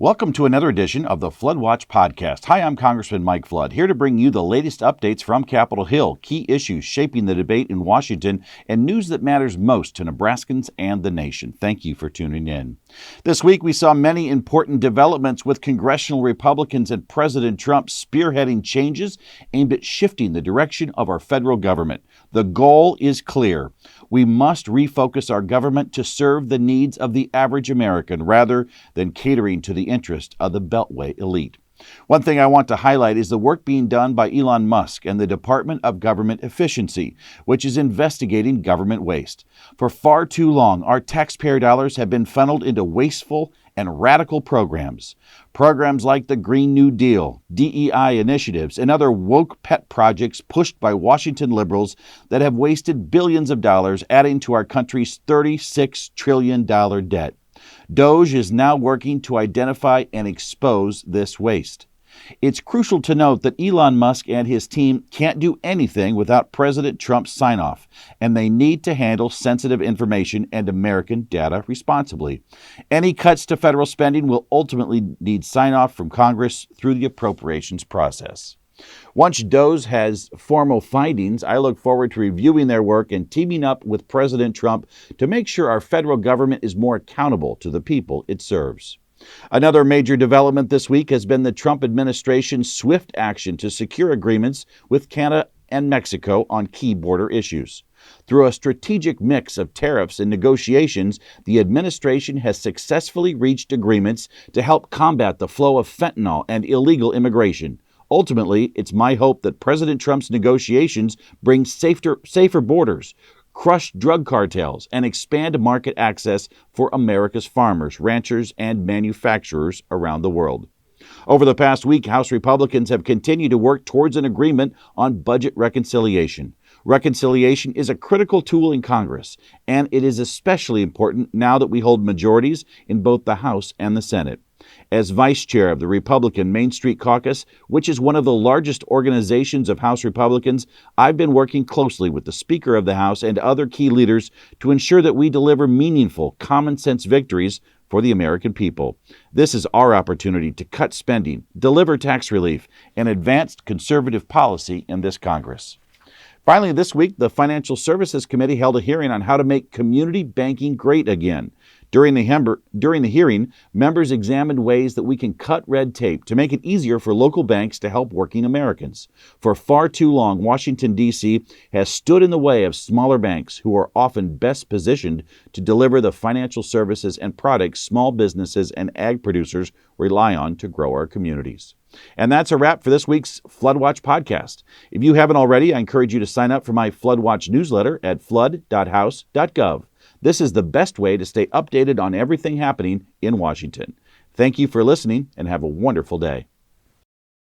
Welcome to another edition of the Flood Watch podcast. Hi, I'm Congressman Mike Flood, here to bring you the latest updates from Capitol Hill, key issues shaping the debate in Washington, and news that matters most to Nebraskans and the nation. Thank you for tuning in. This week, we saw many important developments with congressional Republicans and President Trump spearheading changes aimed at shifting the direction of our federal government. The goal is clear. We must refocus our government to serve the needs of the average American rather than catering to the interest of the Beltway elite. One thing I want to highlight is the work being done by Elon Musk and the Department of Government Efficiency, which is investigating government waste. For far too long, our taxpayer dollars have been funneled into wasteful and radical programs. Programs like the Green New Deal, DEI initiatives, and other woke pet projects pushed by Washington liberals that have wasted billions of dollars, adding to our country's $36 trillion debt. DOGE is now working to identify and expose this waste. It's crucial to note that Elon Musk and his team can't do anything without President Trump's sign-off, and they need to handle sensitive information and American data responsibly. Any cuts to federal spending will ultimately need sign-off from Congress through the appropriations process. Once DOGE has formal findings, I look forward to reviewing their work and teaming up with President Trump to make sure our federal government is more accountable to the people it serves. Another major development this week has been the Trump administration's swift action to secure agreements with Canada and Mexico on key border issues. Through a strategic mix of tariffs and negotiations, the administration has successfully reached agreements to help combat the flow of fentanyl and illegal immigration. Ultimately, it's my hope that President Trump's negotiations bring safer borders, crush drug cartels, and expand market access for America's farmers, ranchers, and manufacturers around the world. Over the past week, House Republicans have continued to work towards an agreement on budget reconciliation. Reconciliation is a critical tool in Congress, and it is especially important now that we hold majorities in both the House and the Senate. As vice chair of the Republican Main Street Caucus, which is one of the largest organizations of House Republicans, I've been working closely with the Speaker of the House and other key leaders to ensure that we deliver meaningful, common-sense victories for the American people. This is our opportunity to cut spending, deliver tax relief, and advance conservative policy in this Congress. Finally, this week, the Financial Services Committee held a hearing on how to make community banking great again. During the hearing, members examined ways that we can cut red tape to make it easier for local banks to help working Americans. For far too long, Washington, D.C. has stood in the way of smaller banks who are often best positioned to deliver the financial services and products small businesses and ag producers rely on to grow our communities. And that's a wrap for this week's Flood Watch podcast. If you haven't already, I encourage you to sign up for my Flood Watch newsletter at flood.house.gov. This is the best way to stay updated on everything happening in Washington. Thank you for listening and have a wonderful day.